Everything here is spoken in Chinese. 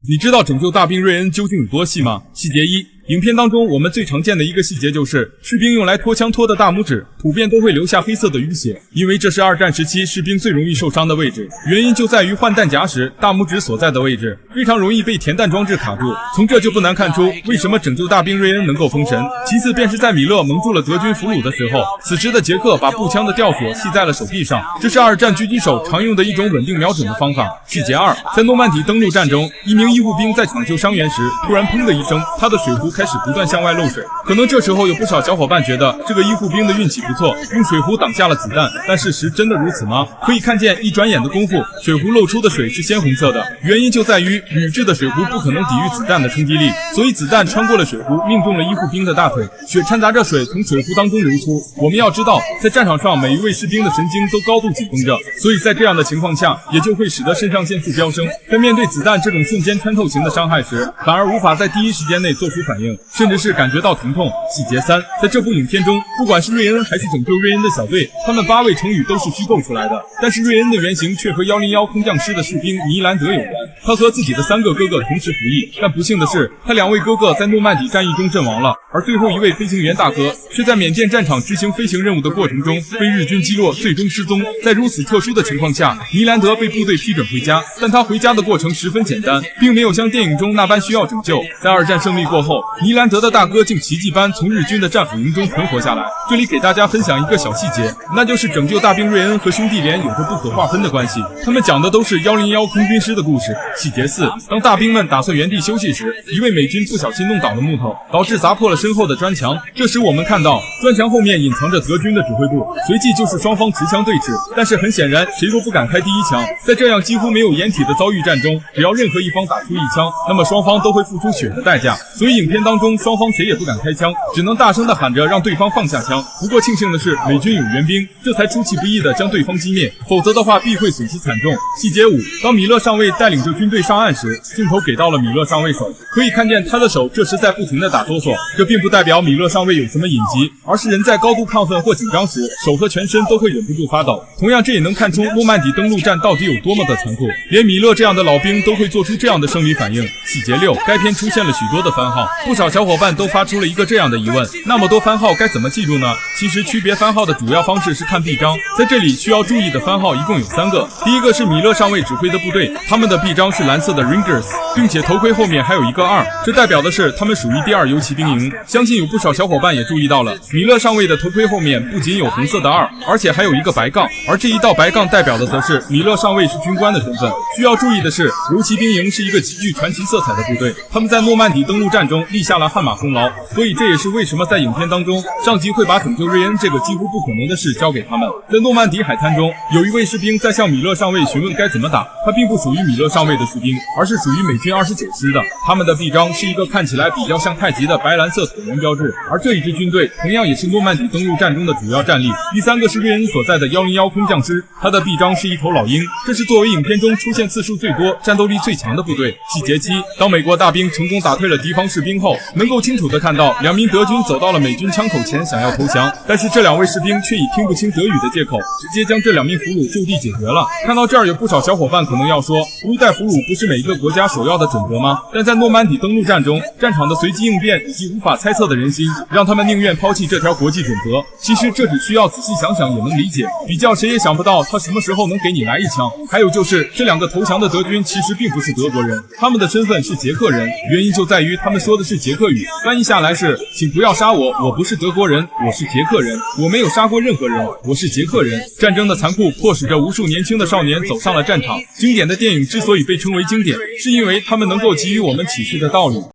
你知道拯救大兵瑞恩究竟有多细吗？细节一，影片当中我们最常见的一个细节就是士兵用来拖枪拖的大拇指普遍都会留下黑色的淤血，因为这是二战时期士兵最容易受伤的位置，原因就在于换弹夹时大拇指所在的位置非常容易被填弹装置卡住，从这就不难看出为什么拯救大兵瑞恩能够封神。其次便是在米勒蒙住了德军俘虏的时候，此时的杰克把步枪的吊索系在了手臂上，这是二战狙击手常用的一种稳定瞄准的方法。细节二，在诺曼底登陆战中，一名医护兵在抢救伤员时，突然砰的一声，他的水壶开始不断向外漏水。可能这时候有不少小伙伴觉得这个医护兵的运气不错，用水壶挡下了子弹，但事实真的如此吗？可以看见一转眼的功夫，水壶漏出的水是鲜红色的，原因就在于铝制的水壶不可能抵御子弹的冲击力，所以子弹穿过了水壶，命中了医护兵的大腿，血掺杂着水从水壶当中流出。我们要知道，在战场上每一位士兵的神经都高度紧绷着，所以在这样的情况下，也就会使得肾上腺素飙升，在面对子弹这种瞬间穿透型的伤害时，反而无法在第一时间内做出反应，甚至是感觉到疼痛。细节三，在这部影片中，不管是瑞恩还是拯救瑞恩的小队，他们8位成语都是虚构出来的，但是瑞恩的原型却和101空降师的士兵尼兰德有关。他和自己的3个哥哥同时服役，但不幸的是，他2位哥哥在诺曼底战役中阵亡了，而最后一位飞行员大哥却在缅甸战场执行飞行任务的过程中被日军击落，最终失踪。在如此特殊的情况下，尼兰德被部队批准回家，但他回家的过程十分简单，并没有像电影中那般需要拯救。在二战胜利过后，尼兰德的大哥竟奇迹般从日军的战俘营中存活下来。这里给大家分享一个小细节，那就是拯救大兵瑞恩和兄弟连有着不可划分的关系，他们讲的都是101空军师的故事。细节四，当大兵们打算原地休息时，一位美军不小心弄倒了木头，导致砸破了身后的砖墙。这时我们看到砖墙后面隐藏着德军的指挥部，随即就是双方持枪对峙，但是很显然谁都不敢开第一枪。在这样几乎没有掩体的遭遇战中，只要任何一方打出一枪，那么双方都会付出血的代价，所以影片当中双方谁也不敢开枪，只能大声地喊着让对方放下枪。不过庆幸的是美军有援兵，这才出其不意地将对方击灭，否则的话必会损失惨重。细节五，当米勒上尉带领着军队上岸时，镜头给到了米勒上尉手，可以看见他的手这时在不停地打哆嗦，这并不代表米勒上尉有什么隐疾，而是人在高度亢奋或紧张时，手和全身都会忍不住发抖。同样这也能看出诺曼底登陆战到底有多么的残酷，连米勒这样的老兵都会做出这样的生理反应。细节六，该片出现了许多的番号，不少小伙伴都发出了一个这样的疑问，那么多番号该怎么记住呢？其实区别番号的主要方式是看臂章，在这里需要注意的番号一共有3个。第一个是米勒上尉指挥的部队，他们的臂章是蓝色的 Rangers， 并且头盔后面还有一个2，这代表的是他们属于第2游骑兵营。相信有不少小伙伴也注意到了，米勒上尉的头盔后面不仅有红色的2，而且还有一个白杠，而这一道白杠代表的则是米勒上尉是军官的身份。需要注意的是，游骑兵营是一个极具传奇色彩的部队，他们在诺曼底登陆战中立下了汗马功劳，所以这也是为什么在影片当中上级会把拯救瑞恩这个几乎不可能的事交给他们。在诺曼底海滩中，有一位士兵在向米勒上尉询问该怎么打，他并不属于米勒上尉的士兵，而是属于美军29师的，他们的臂章是一个看起来比较像太极的白蓝色椭圆标志，而这一支军队同样也是诺曼底登陆战中的主要战力。第3个是瑞恩所在的101空降师，他的臂章是一头老鹰，这是作为影片中出现次数最多、战斗力最强的部队。细节7，当美国大兵成功打退了敌方士兵后，能够清楚地看到2名德军走到了美军枪口前想要投降，但是这2位士兵却以听不清德语的借口，直接将这2名俘虏就地解决了。看到这儿，有不少小伙伴可能要说，优待俘虏不是每一个国家首要的准则吗？但在诺曼底登陆战中，战场的随机应变以及无法猜测的人心，让他们宁愿抛弃这条国际准则。其实这只需要仔细想想也能理解，比较谁也想不到他什么时候能给你来一枪。还有就是这2个投降的德军其实并不是德国人，他们的身份是捷克人，原因就在于他们说的是捷克语，翻译下来是请不要杀我，我不是德国人，我是捷克人，我没有杀过任何人，我是捷克人。战争的残酷迫使着无数年轻的少年走上了战场，经典的电影之所以被称为经典，是因为他们能够给予我们启示的道理。